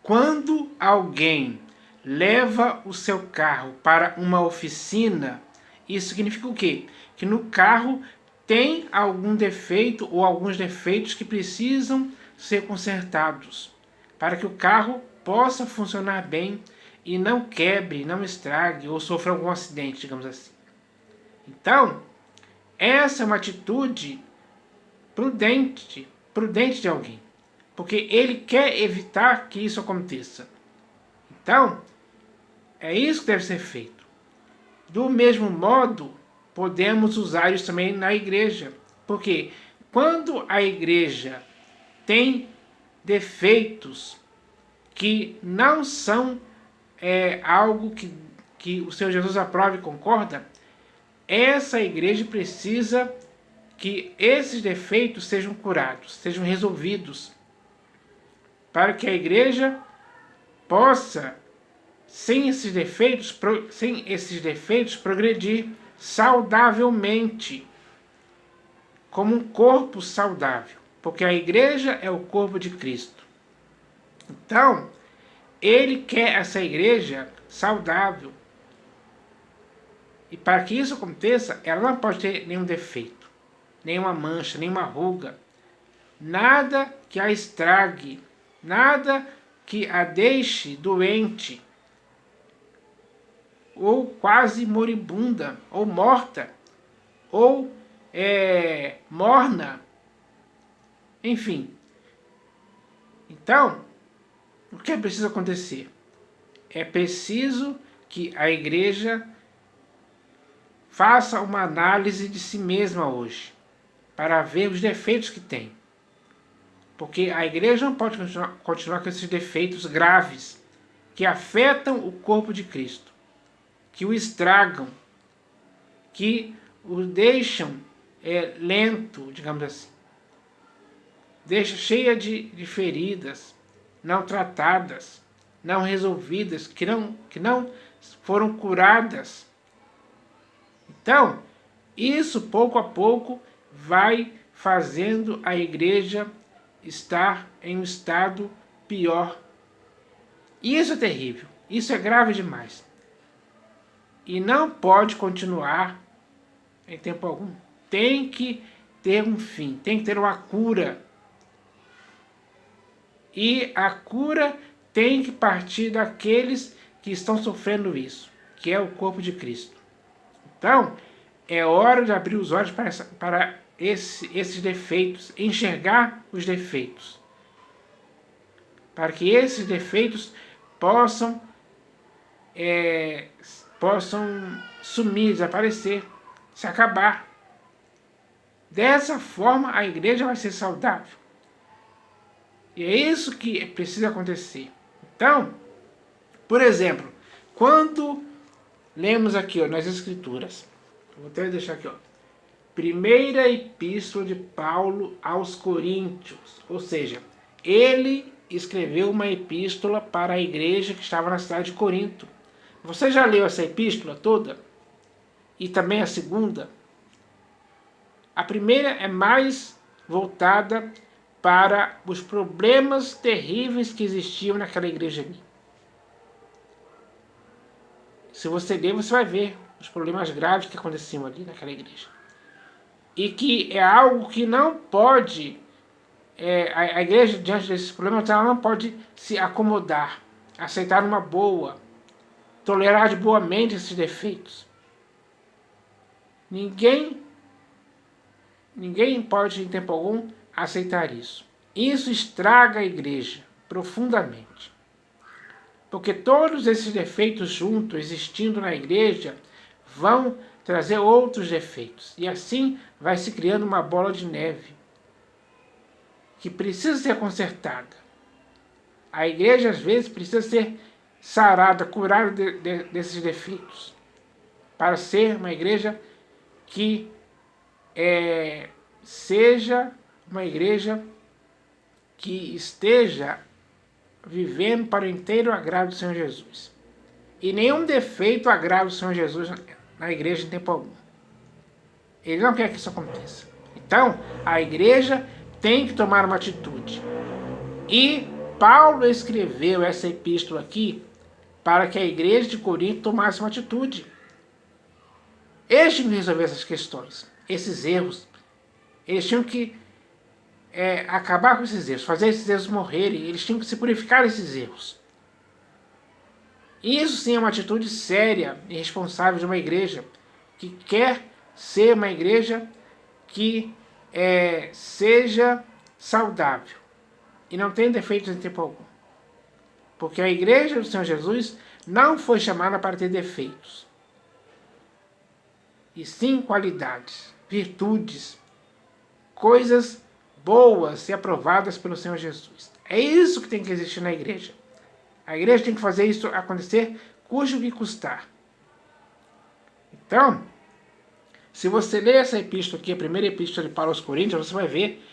Quando alguém leva o seu carro para uma oficina, isso significa o quê? Que no carro tem algum defeito ou alguns defeitos que precisam ser consertados para que o carro possa funcionar bem e não quebre, não estrague ou sofra algum acidente, digamos assim. Então, essa é uma atitude prudente de alguém, porque ele quer evitar que isso aconteça. Então, é isso que deve ser feito. Do mesmo modo, podemos usar isso também na igreja, porque quando a igreja tem defeitos que não são algo que o Senhor Jesus aprova e concorda, essa igreja precisa que esses defeitos sejam curados, sejam resolvidos, para que a igreja possa, sem esses defeitos, progredir saudavelmente, como um corpo saudável, porque a igreja é o corpo de Cristo. Então, ele quer essa igreja saudável. E para que isso aconteça, ela não pode ter nenhum defeito, nenhuma mancha, nenhuma ruga, nada que a estrague, nada que a deixe doente, ou quase moribunda, ou morta, ou morna, enfim. Então, o que é preciso acontecer? É preciso que a igreja faça uma análise de si mesma hoje, para ver os defeitos que tem. Porque a igreja não pode continuar com esses defeitos graves que afetam o corpo de Cristo, que o estragam, que o deixam lento, digamos assim. Deixa cheia de feridas não tratadas, não resolvidas, que não foram curadas. Então, isso pouco a pouco vai fazendo a igreja estar em um estado pior. E isso é terrível, isso é grave demais. E não pode continuar em tempo algum. Tem que ter um fim, tem que ter uma cura. E a cura tem que partir daqueles que estão sofrendo isso, que é o corpo de Cristo. Então, é hora de abrir os olhos para esses defeitos, enxergar os defeitos, para que esses defeitos possam sumir, desaparecer, se acabar. Dessa forma, a igreja vai ser saudável. E é isso que precisa acontecer. Então, por exemplo, quando lemos aqui nas Escrituras, vou até deixar aqui, primeira epístola de Paulo aos Coríntios, ou seja, ele escreveu uma epístola para a igreja que estava na cidade de Corinto. Você já leu essa epístola toda? E também a segunda? A primeira é mais voltada para os problemas terríveis que existiam naquela igreja ali. Se você ler, você vai ver os problemas graves que aconteciam ali naquela igreja. E que é algo que não pode, a igreja, diante desses problemas, ela não pode se acomodar, aceitar uma boa, tolerar de boa mente esses defeitos. Ninguém pode, em tempo algum, aceitar isso. Isso estraga a igreja profundamente. Porque todos esses defeitos juntos, existindo na igreja, vão trazer outros defeitos. E assim vai se criando uma bola de neve que precisa ser consertada. A igreja, às vezes, precisa ser sarada, curada desses defeitos, para ser uma igreja que seja uma igreja que esteja vivendo para o inteiro agrado do Senhor Jesus. E nenhum defeito agrada o Senhor Jesus na igreja em tempo algum. Ele não quer que isso aconteça. Então, a igreja tem que tomar uma atitude. E Paulo escreveu essa epístola aqui para que a igreja de Corinto tomasse uma atitude. Eles tinham que resolver essas questões, esses erros. Eles tinham que acabar com esses erros, fazer esses erros morrerem. Eles tinham que se purificar desses erros. Isso sim é uma atitude séria e responsável de uma igreja que quer ser uma igreja que seja saudável e não tenha defeitos em tempo algum. Porque a igreja do Senhor Jesus não foi chamada para ter defeitos, e sim qualidades, virtudes, coisas boas e aprovadas pelo Senhor Jesus. É isso que tem que existir na igreja. A igreja tem que fazer isso acontecer, custe o que custar. Então, se você ler essa epístola aqui, a primeira epístola de Paulo aos Coríntios, você vai ver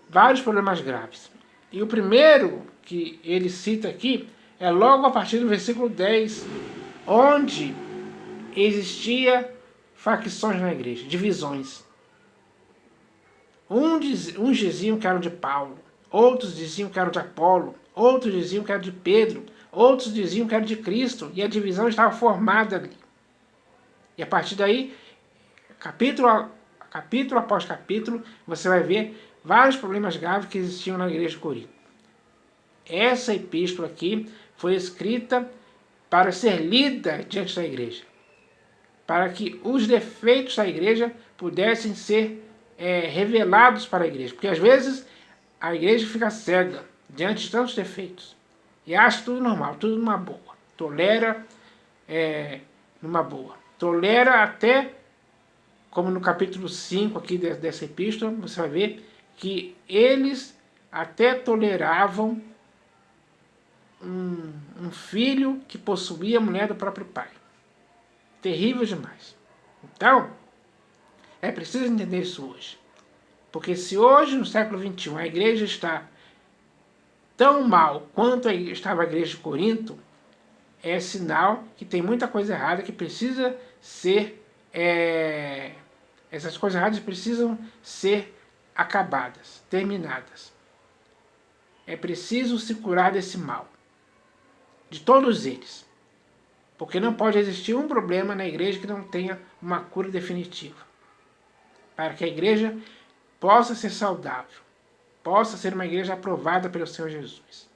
vários problemas graves. E o primeiro que ele cita aqui é logo a partir do versículo 10, onde existia facções na igreja, divisões. Uns diziam que eram de Paulo, outros diziam que eram de Apolo, outros diziam que eram de Pedro, outros diziam que eram de Cristo, e a divisão estava formada ali. E a partir daí, capítulo após capítulo, você vai ver vários problemas graves que existiam na igreja de Corinto. Essa epístola aqui foi escrita para ser lida diante da igreja, para que os defeitos da igreja pudessem ser revelados para a igreja. Porque às vezes a igreja fica cega diante de tantos defeitos e acha tudo normal, tudo numa boa. Tolera numa boa. Tolera até, como no capítulo 5 aqui dessa epístola, você vai ver que eles até toleravam um filho que possuía a mulher do próprio pai. Terrível demais. Então, é preciso entender isso hoje. Porque se hoje, no século XXI, a igreja está tão mal quanto estava a igreja de Corinto, é sinal que tem muita coisa errada que precisa ser... essas coisas erradas precisam ser acabadas, terminadas. É preciso se curar desse mal. De todos eles. Porque não pode existir um problema na igreja que não tenha uma cura definitiva. Para que a igreja possa ser saudável. Possa ser uma igreja aprovada pelo Senhor Jesus.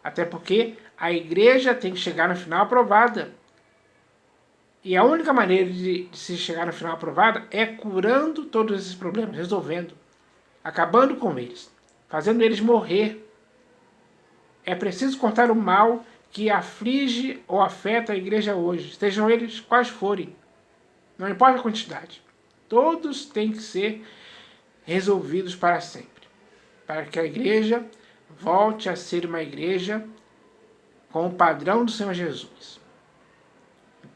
Até porque a igreja tem que chegar no final aprovada. E a única maneira de se chegar no final aprovada é curando todos esses problemas, resolvendo, acabando com eles, fazendo eles morrer. É preciso cortar o mal que aflige ou afeta a igreja hoje, sejam eles quais forem. Não importa a quantidade. Todos têm que ser resolvidos para sempre. Para que a igreja volte a ser uma igreja com o padrão do Senhor Jesus.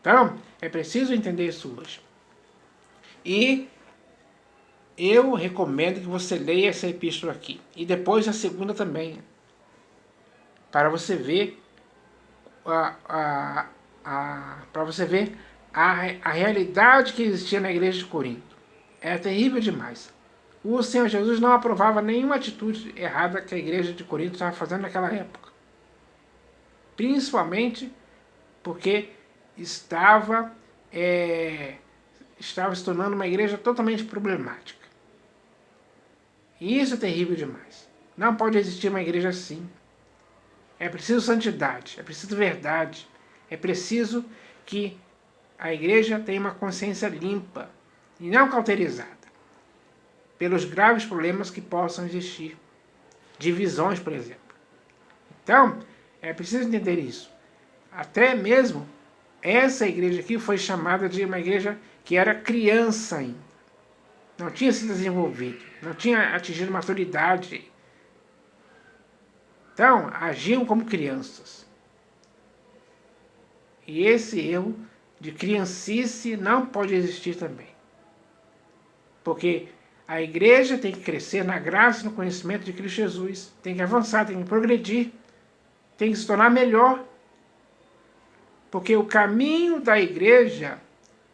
Então, é preciso entender isso hoje. E eu recomendo que você leia essa epístola aqui. E depois a segunda também. Para você ver a realidade que existia na igreja de Corinto. Era terrível demais. O Senhor Jesus não aprovava nenhuma atitude errada que a igreja de Corinto estava fazendo naquela época. Principalmente porque estava se tornando uma igreja totalmente problemática. E isso é terrível demais. Não pode existir uma igreja assim. É preciso santidade, é preciso verdade, é preciso que a igreja tenha uma consciência limpa e não cauterizada pelos graves problemas que possam existir. Divisões, por exemplo. Então, é preciso entender isso. Até mesmo essa igreja aqui foi chamada de uma igreja que era criança ainda. Não tinha se desenvolvido, não tinha atingido maturidade. Então, agiam como crianças. E esse erro de criancice não pode existir também. Porque a igreja tem que crescer na graça e no conhecimento de Cristo Jesus. Tem que avançar, tem que progredir. Tem que se tornar melhor. Porque o caminho da igreja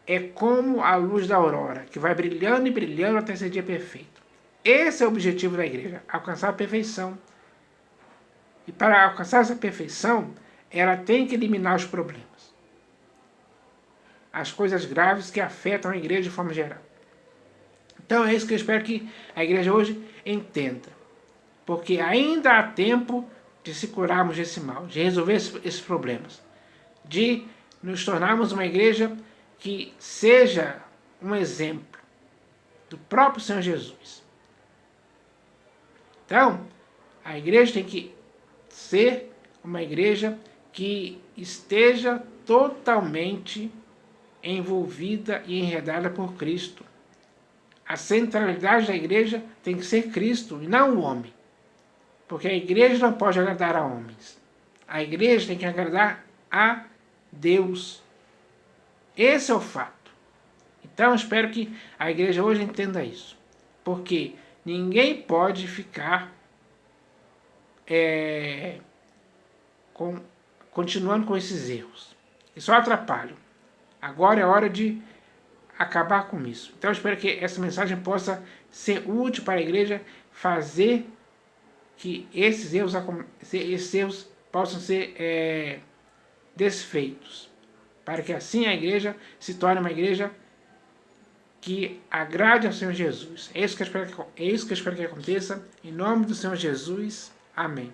é como a luz da aurora, que vai brilhando e brilhando até ser dia perfeito. Esse é o objetivo da igreja, alcançar a perfeição. E para alcançar essa perfeição, ela tem que eliminar os problemas. As coisas graves que afetam a igreja de forma geral. Então é isso que eu espero que a igreja hoje entenda. Porque ainda há tempo de se curarmos desse mal, de resolver esses problemas. De nos tornarmos uma igreja que seja um exemplo do próprio Senhor Jesus. Então, a igreja tem que ser uma igreja que esteja totalmente envolvida e enredada por Cristo. A centralidade da igreja tem que ser Cristo e não o homem. Porque a igreja não pode agradar a homens. A igreja tem que agradar a Deus. Esse é o fato. Então eu espero que a igreja hoje entenda isso. Porque ninguém pode ficar continuando com esses erros. E só atrapalham. Agora é hora de acabar com isso. Então eu espero que essa mensagem possa ser útil para a igreja, fazer que esses erros possam ser desfeitos, para que assim a igreja se torne uma igreja que agrade ao Senhor Jesus. É isso que eu espero que aconteça. Em nome do Senhor Jesus. Amém.